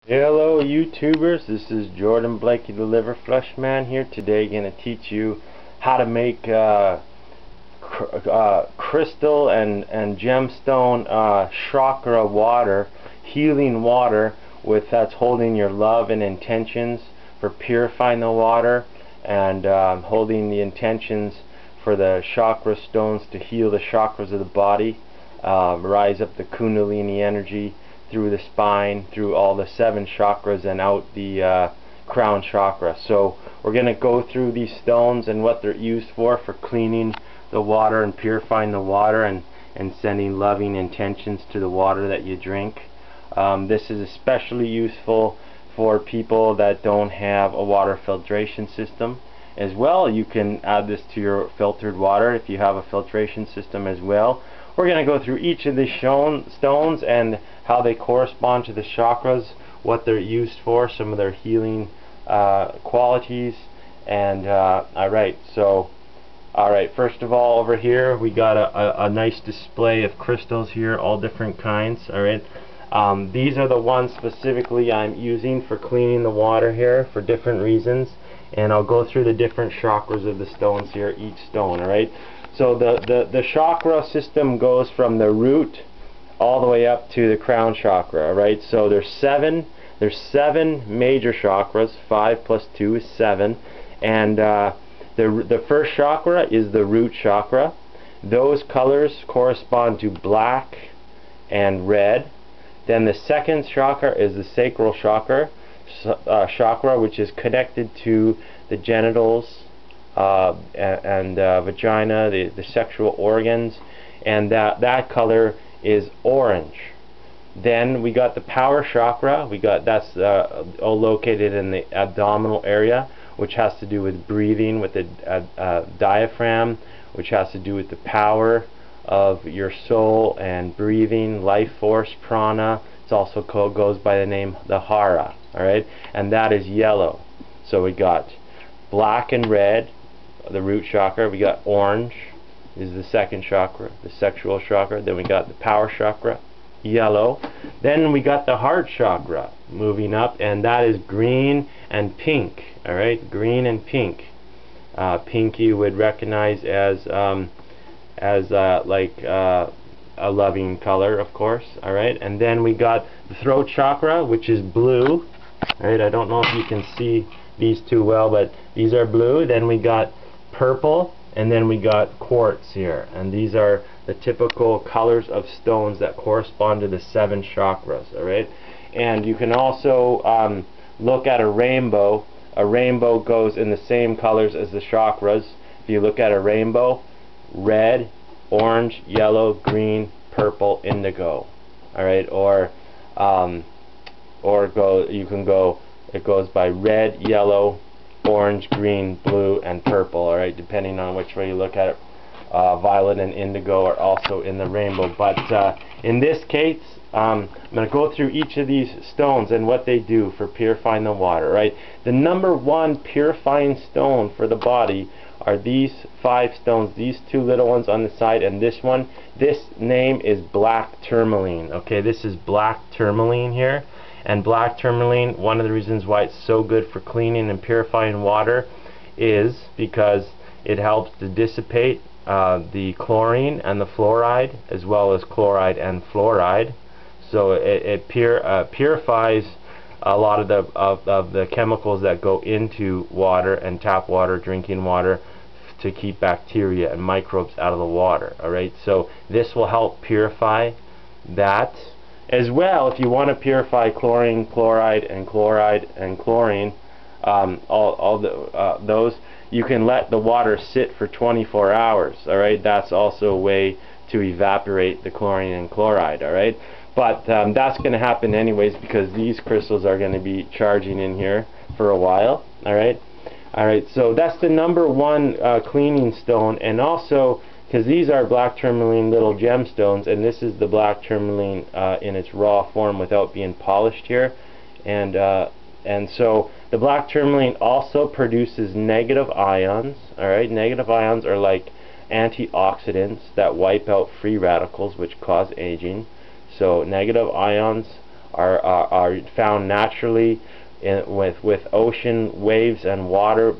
Hello YouTubers, this is Jordan Blakey the Liver Flush Man here. Today going to teach you how to make crystal and gemstone chakra water, healing water that's holding your love and intentions for purifying the water, and holding the intentions for the chakra stones to heal the chakras of the body, rise up the kundalini energy through the spine, through all the 7 chakras and out the crown chakra. So we're going to go through these stones and what they're used for cleaning the water and purifying the water, and sending loving intentions to the water that you drink. This is especially useful for people that don't have a water filtration system. As well, you can add this to your filtered water if you have a filtration system as well. We're going to go through each of these stones and how they correspond to the chakras, what they're used for, some of their healing qualities, and alright, first of all, over here we got a nice display of crystals here, all different kinds. Alright, these are the ones specifically I'm using for cleaning the water here for different reasons, and I'll go through the different chakras of the stones here, each stone. Alright, so the chakra system goes from the root all the way up to the crown chakra. Alright, so there's 7 major chakras. 5 plus 2 is 7, and the first chakra is the root chakra. Those colors correspond to black and red. Then the second chakra is the sacral chakra, which is connected to the genitals and vagina, the sexual organs, and that color is orange. Then we got the power chakra. That's all located in the abdominal area, which has to do with breathing, with the diaphragm, which has to do with the power of your soul and breathing, life force, prana. It also goes by the name the hara. Alright, and that is yellow. So we got black and red, the root chakra. We got orange is the second chakra, the sexual chakra. Then we got the power chakra, yellow. Then we got the heart chakra moving up, and that is green and pink. Alright, green and pink. Pink you would recognize as a loving color, of course. Alright, and then we got the throat chakra, which is blue. Alright, I don't know if you can see these too well, but these are blue. Then we got purple, and then we got quartz here, and these are the typical colors of stones that correspond to the 7 chakras. Alright, and you can also look at a rainbow. A rainbow goes in the same colors as the chakras. If you look at a rainbow, red, orange, yellow, green, purple, indigo. Alright, it goes by red, yellow, orange, green, blue, and purple. Alright, depending on which way you look at it. Violet and indigo are also in the rainbow, but in this case I'm going to go through each of these stones and what they do for purifying the water. Right, the number 1 purifying stone for the body are these 5 stones, these 2 little ones on the side, and this one. This name is black tourmaline. Okay, this is black tourmaline here, and black tourmaline, one of the reasons why it's so good for cleaning and purifying water is because it helps to dissipate the chlorine and the fluoride, as well as chloride and fluoride. So it purifies a lot of the chemicals that go into water and tap water, drinking water, to keep bacteria and microbes out of the water. Alright, so this will help purify that. As well, if you want to purify chlorine, chloride, and chlorine, those, you can let the water sit for 24 hours. Alright, that's also a way to evaporate the chlorine and chloride. Alright, but that's going to happen anyways, because these crystals are going to be charging in here for a while. Alright, so that's the number 1 cleaning stone, and also because these are black tourmaline little gemstones, and this is the black tourmaline in its raw form without being polished here, and so the black tourmaline also produces negative ions. Alright, negative ions are like antioxidants that wipe out free radicals which cause aging. So negative ions are found naturally with ocean waves and water,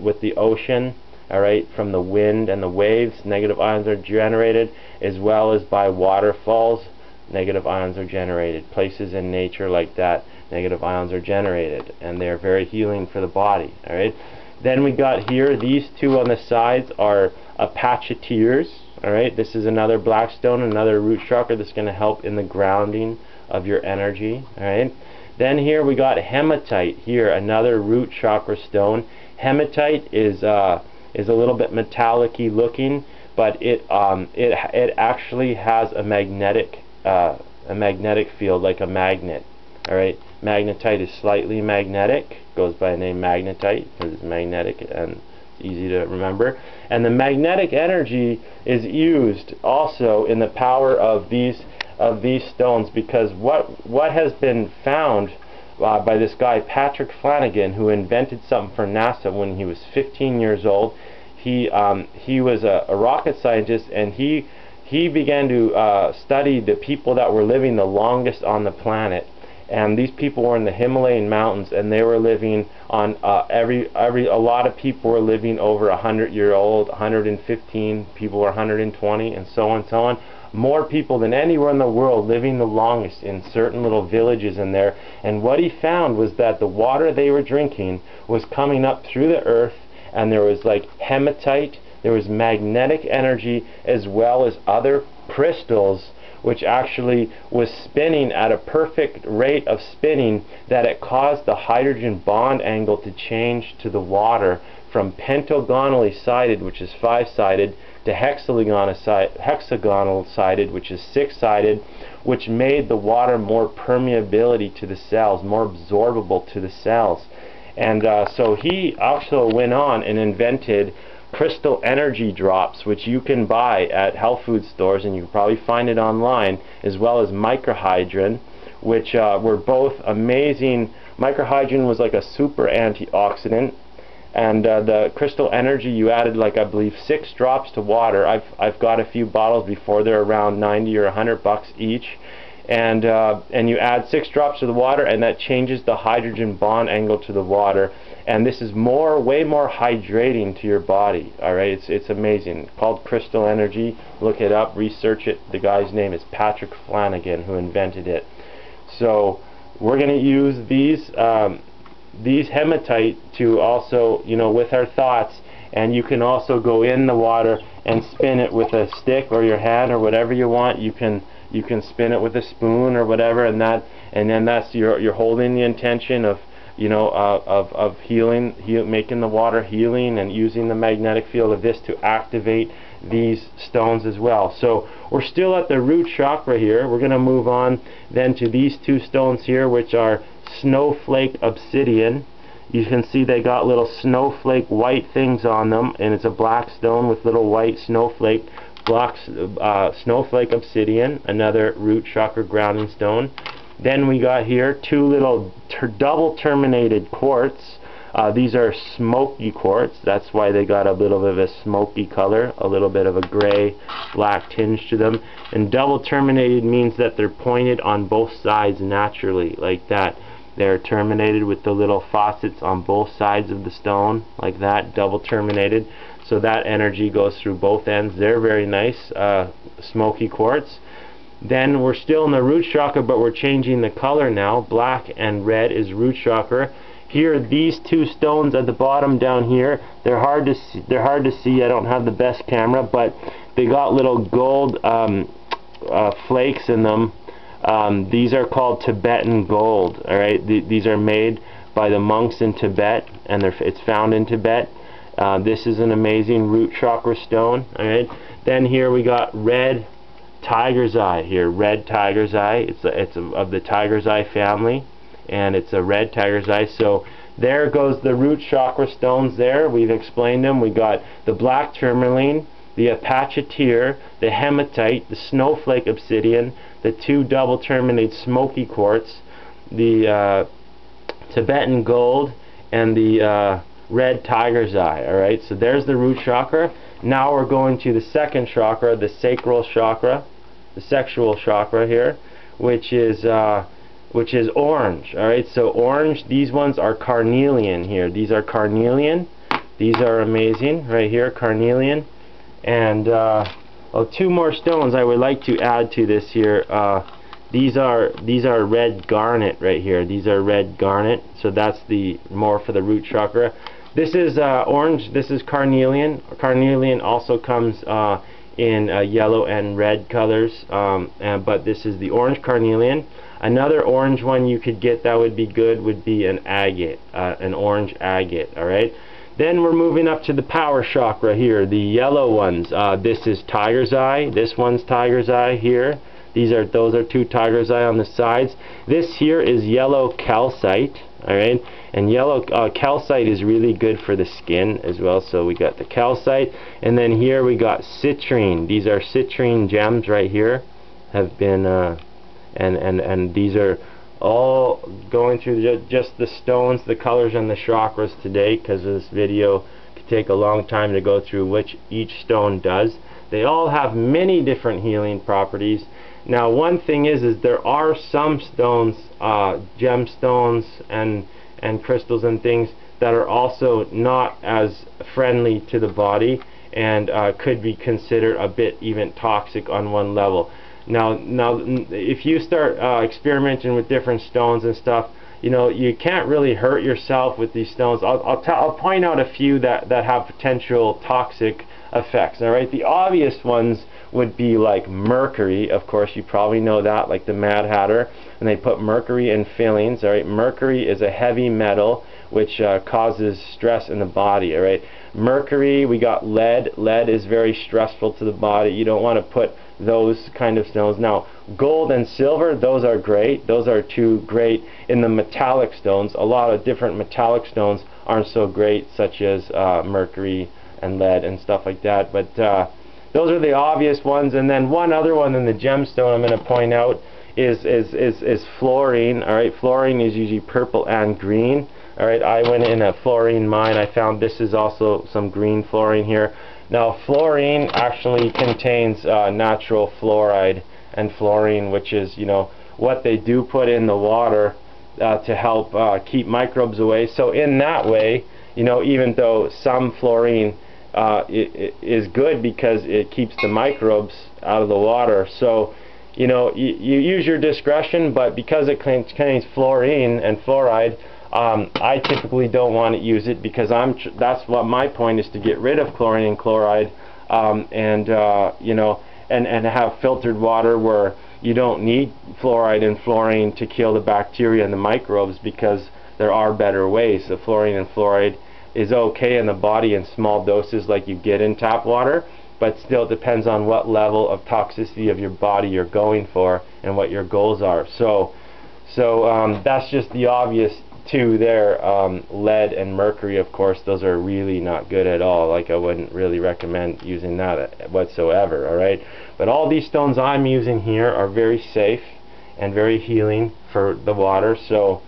with the ocean, alright, from the wind and the waves, negative ions are generated, as well as by waterfalls, negative ions are generated. Places in nature like that, negative ions are generated, and they're very healing for the body, alright. Then we got here, these two on the sides are apache. Alright, this is another black stone, another root chakra that's going to help in the grounding of your energy. Alright. Then here we got hematite. Here, another root chakra stone. Hematite is a little bit metallic-y looking, but it actually has a magnetic field, like a magnet. Alright, magnetite is slightly magnetic. Goes by the name magnetite because it's magnetic and easy to remember. And the magnetic energy is used also in the power of these stones, because what has been found by this guy Patrick Flanagan, who invented something for NASA when he was 15 years old. He was a rocket scientist, and he began to study the people that were living the longest on the planet. And these people were in the Himalayan mountains, and they were living on a lot of people were living over 100-year-old, 115 people were 120, and so on and so on. More people than anywhere in the world living the longest in certain little villages in there. And what he found was that the water they were drinking was coming up through the earth, and there was like hematite, there was magnetic energy, as well as other crystals, which actually was spinning at a perfect rate of spinning that it caused the hydrogen bond angle to change to the water from pentagonally sided, which is 5-sided, to hexagonal sided, which is 6-sided, which made the water more permeability to the cells, more absorbable to the cells. And so he also went on and invented crystal energy drops, which you can buy at health food stores, and you can probably find it online, as well as microhydrin, which were both amazing. Microhydrin was like a super antioxidant, and the crystal energy, you added, like, I believe 6 drops to water. I've got a few bottles before, they're around 90 or 100 bucks each, and you add 6 drops to the water, and that changes the hydrogen bond angle to the water. And this is way more hydrating to your body. Alright, it's amazing. Called crystal energy. Look it up, research it. The guy's name is Patrick Flanagan, who invented it. So we're going to use these hematite to also, with our thoughts, and you can also go in the water and spin it with a stick or your hand or whatever you want. You can spin it with a spoon or whatever, and then that's you're holding the intention of of healing, making the water healing, and using the magnetic field of this to activate these stones as well. So we're still at the root chakra here. We're going to move on then to these two stones here, which are snowflake obsidian. You can see they got little snowflake white things on them, and it's a black stone with little white snowflake blocks. Snowflake obsidian, another root chakra grounding stone. Then we got here 2 little double terminated quartz. These are smoky quartz. That's why they got a little bit of a smoky color, a little bit of a gray black tinge to them. And double terminated means that they're pointed on both sides naturally, like that. They're terminated with the little faucets on both sides of the stone, like that, double terminated. So that energy goes through both ends. They're very nice, smoky quartz. Then we're still in the root chakra, but we're changing the color now. Black and red is root chakra. Here, these 2 stones at the bottom down here, they're hard to see. I don't have the best camera, but they got little gold flakes in them. These are called Tibetan gold. All right, these are made by the monks in Tibet, and it's found in Tibet. This is an amazing root chakra stone. All right. Then here we got red tiger's eye here, red tiger's eye. It's of the tiger's eye family, and it's a red tiger's eye. So there goes the root chakra stones there. We've explained them. We got the black tourmaline, the apache, the hematite, the snowflake obsidian, the 2 double terminated smoky quartz, the Tibetan gold, and the red tiger's eye. Alright, so there's the root chakra. Now we're going to the second chakra, the sacral chakra, the sexual chakra here, which is orange. Alright, so orange, these ones are carnelian here. These are carnelian. These are amazing right here, carnelian. And two more stones I would like to add to this here. These are red garnet right here. These are red garnet, so that's the more for the root chakra. This is orange. This is carnelian. Carnelian also comes in yellow and red colors, but this is the orange carnelian. Another orange one you could get that would be good would be an agate, an orange agate. All right. Then we're moving up to the power chakra here. The yellow ones. This is tiger's eye. This one's tiger's eye here. Those are two tiger's eye on the sides. This here is yellow calcite. Alright, and yellow calcite is really good for the skin as well. So we got the calcite, and then here we got citrine. These are citrine gems right here. Have been and these are all going through just the stones, the colors, and the chakras today, because this video could take a long time to go through which each stone does. They all have many different healing properties. Now, one thing is there are some stones, gemstones and crystals and things that are also not as friendly to the body and could be considered a bit even toxic on one level. Now, if you start experimenting with different stones and stuff, you know, you can't really hurt yourself with these stones. I'll point out a few that have potential toxic effects. All right, the obvious ones would be like mercury. Of course, you probably know that, like the Mad Hatter, and they put mercury in fillings. All right, mercury is a heavy metal which causes stress in the body. All right, mercury. We got lead. Lead is very stressful to the body. You don't want to put those kind of stones. Now, gold and silver, those are great. Those are two great. In the metallic stones, a lot of different metallic stones aren't so great, such as mercury and lead and stuff like that. But those are the obvious ones. And then one other one in the gemstone I'm going to point out is fluorine. All right, fluorine is usually purple and green. All right, I went in a fluorine mine. I found this is also some green fluorine here. Now, fluorine actually contains natural fluoride and fluorine, which is, you know, what they do put in the water to help keep microbes away. So in that way, you know, even though some fluorine is good because it keeps the microbes out of the water. So, you know, you use your discretion, but because it contains fluorine and fluoride, I typically don't want to use it, because that's what my point is, to get rid of chlorine and chloride, you know, and have filtered water where you don't need fluoride and fluorine to kill the bacteria and the microbes, because there are better ways. The fluorine and fluoride is okay in the body in small doses like you get in tap water, but still depends on what level of toxicity of your body you're going for and what your goals are. So that's just the obvious two there. Lead and mercury, of course, those are really not good at all. Like, I wouldn't really recommend using that whatsoever. Alright, but all these stones I'm using here are very safe and very healing for the water. So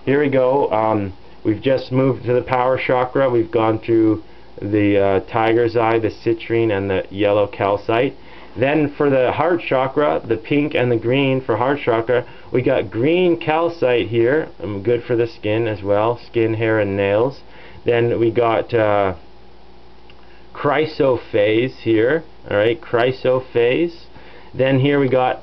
here we go. We've just moved to the power chakra. We've gone through the tiger's eye, the citrine, and the yellow calcite. Then for the heart chakra, the pink and the green for heart chakra, we got green calcite here, good for the skin as well, skin, hair, and nails. Then we got chrysoprase here, alright, chrysoprase. Then here we got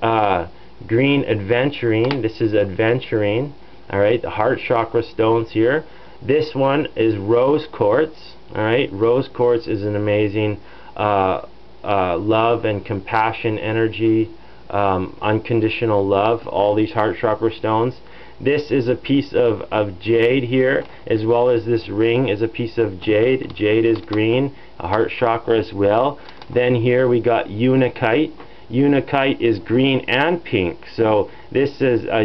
green aventurine. This is aventurine, alright, the heart chakra stones here. This one is rose quartz, alright, rose quartz is an amazing love and compassion energy, unconditional love, all these heart chakra stones. This is a piece of jade here, as well as this ring is a piece of jade. Jade is green, a heart chakra as well. Then here we got unakite. Unakite is green and pink, so this is a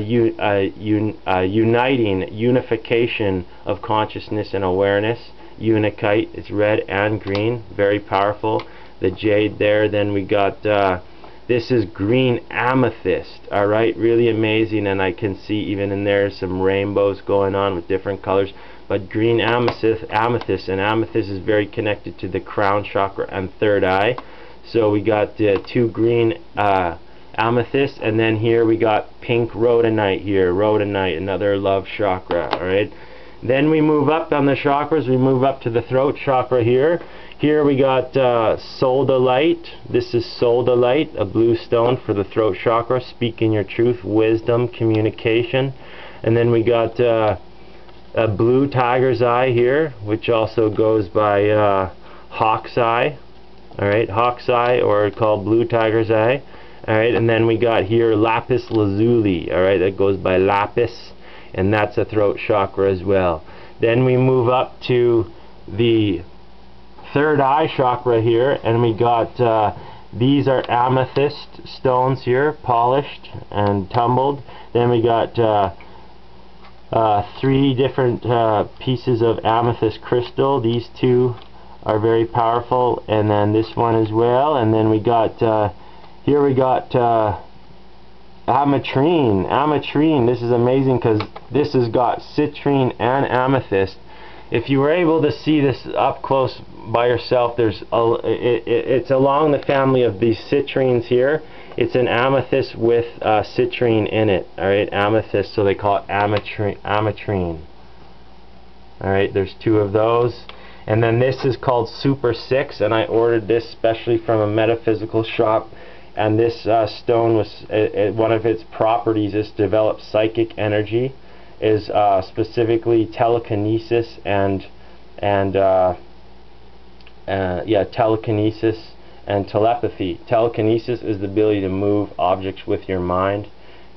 unification of consciousness and awareness. Unakite is red and green, very powerful. The jade there. Then we got this is green amethyst, alright, really amazing, and I can see even in there some rainbows going on with different colors. But green amethyst, and amethyst is very connected to the crown chakra and third eye. So we got two green amethyst, and then here we got pink rhodonite here, rhodonite, another love chakra. Alright, then we move up on the chakras, we move up to the throat chakra here. Here we got soldalite. This is soldalite, a blue stone for the throat chakra, speaking your truth, wisdom, communication. And then we got a blue tiger's eye here, which also goes by hawk's eye. Alright, hawk's eye, or called blue tiger's eye. Alright, and then we got here lapis lazuli. Alright, that goes by lapis, and that's a throat chakra as well. Then we move up to the third eye chakra here, and we got these are amethyst stones here, polished and tumbled. Then we got 3 different pieces of amethyst crystal. These 2 are very powerful, and then this one as well. And then we got here we got ametrine. Ametrine, this is amazing because this has got citrine and amethyst. If you were able to see this up close by yourself, there's it's along the family of these citrines here. It's an amethyst with citrine in it. Alright, amethyst, so they call it ametrine. Alright, there's 2 of those. And then this is called Super 6, and I ordered this specially from a metaphysical shop. And this stone was, one of its properties is to develop psychic energy, is specifically telekinesis and telekinesis and telepathy. Telekinesis is the ability to move objects with your mind,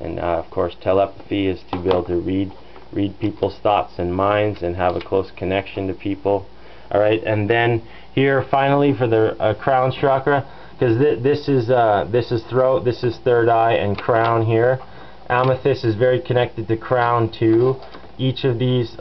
and of course telepathy is to be able to read people's thoughts and minds and have a close connection to people. Alright, and then here finally for the crown chakra, because this is throat, this is third eye and crown here. Amethyst is very connected to crown too. Each of these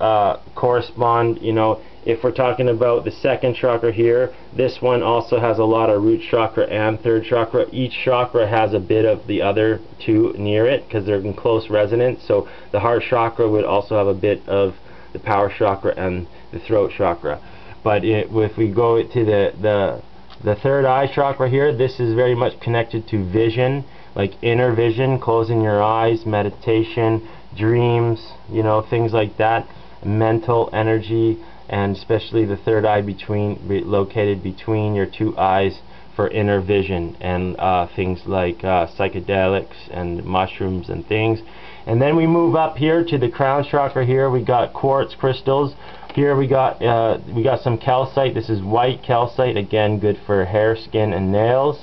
correspond, you know, if we're talking about the second chakra here, this one also has a lot of root chakra and third chakra. Each chakra has a bit of the other 2 near it because they're in close resonance. So the heart chakra would also have a bit of the power chakra and the throat chakra. But if we go to the third eye chakra here, this is very much connected to vision, like inner vision, closing your eyes, meditation, dreams, you know, things like that, mental energy, and especially the third eye located between your 2 eyes for inner vision, and things like psychedelics and mushrooms and things. And then we move up here to the crown chakra here. We got quartz crystals. Here we got some calcite. This is white calcite, again good for hair, skin, and nails.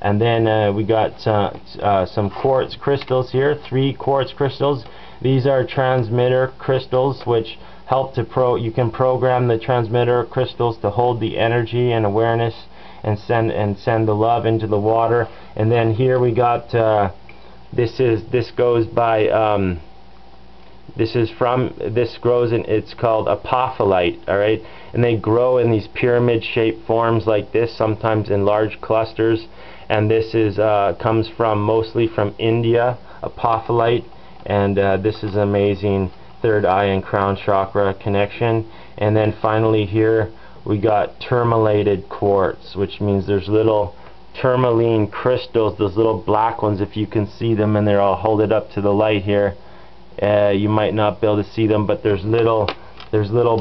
And then we got some quartz crystals here, 3 quartz crystals. These are transmitter crystals, which help to you can program the transmitter crystals to hold the energy and awareness and send the love into the water. And then here we got this goes by this grows in, it's called apophyllite. Alright, and they grow in these pyramid shaped forms like this, sometimes in large clusters. And this is comes from mostly from India, apophyllite. And this is amazing third eye and crown chakra connection. And then finally here we got tourmalated quartz, which means there's little tourmaline crystals, those little black ones, if you can see them, and they're all hold it up to the light here. You might not be able to see them, but there's little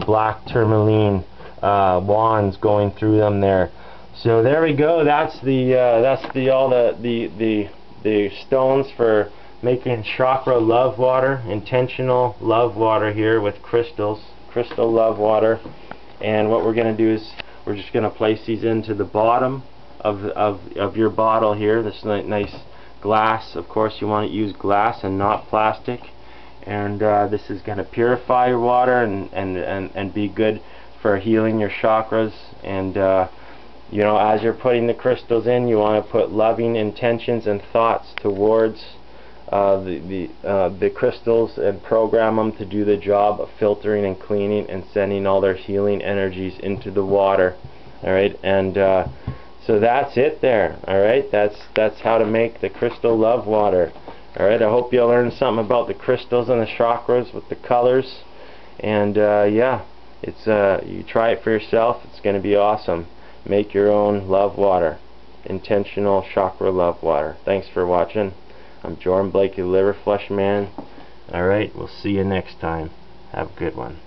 black tourmaline wands going through them there. So there we go. That's all the stones for making chakra love water, intentional love water here with crystals, crystal love water. And what we're going to do is we're just going to place these into the bottom of your bottle here. This nice glass. Of course you want to use glass and not plastic. And this is going to purify your water and be good for healing your chakras. And you know, as you're putting the crystals in, you want to put loving intentions and thoughts towards the crystals, and program them to do the job of filtering and cleaning and sending all their healing energies into the water. Alright, and so that's it there. Alright, that's how to make the crystal love water. Alright, I hope you learned something about the crystals and the chakras with the colors. And yeah, it's you try it for yourself, it's going to be awesome. Make your own love water. intentional chakra love water. Thanks for watching. I'm Jordan Blakey, Liver Flush Man. Alright, we'll see you next time. Have a good one.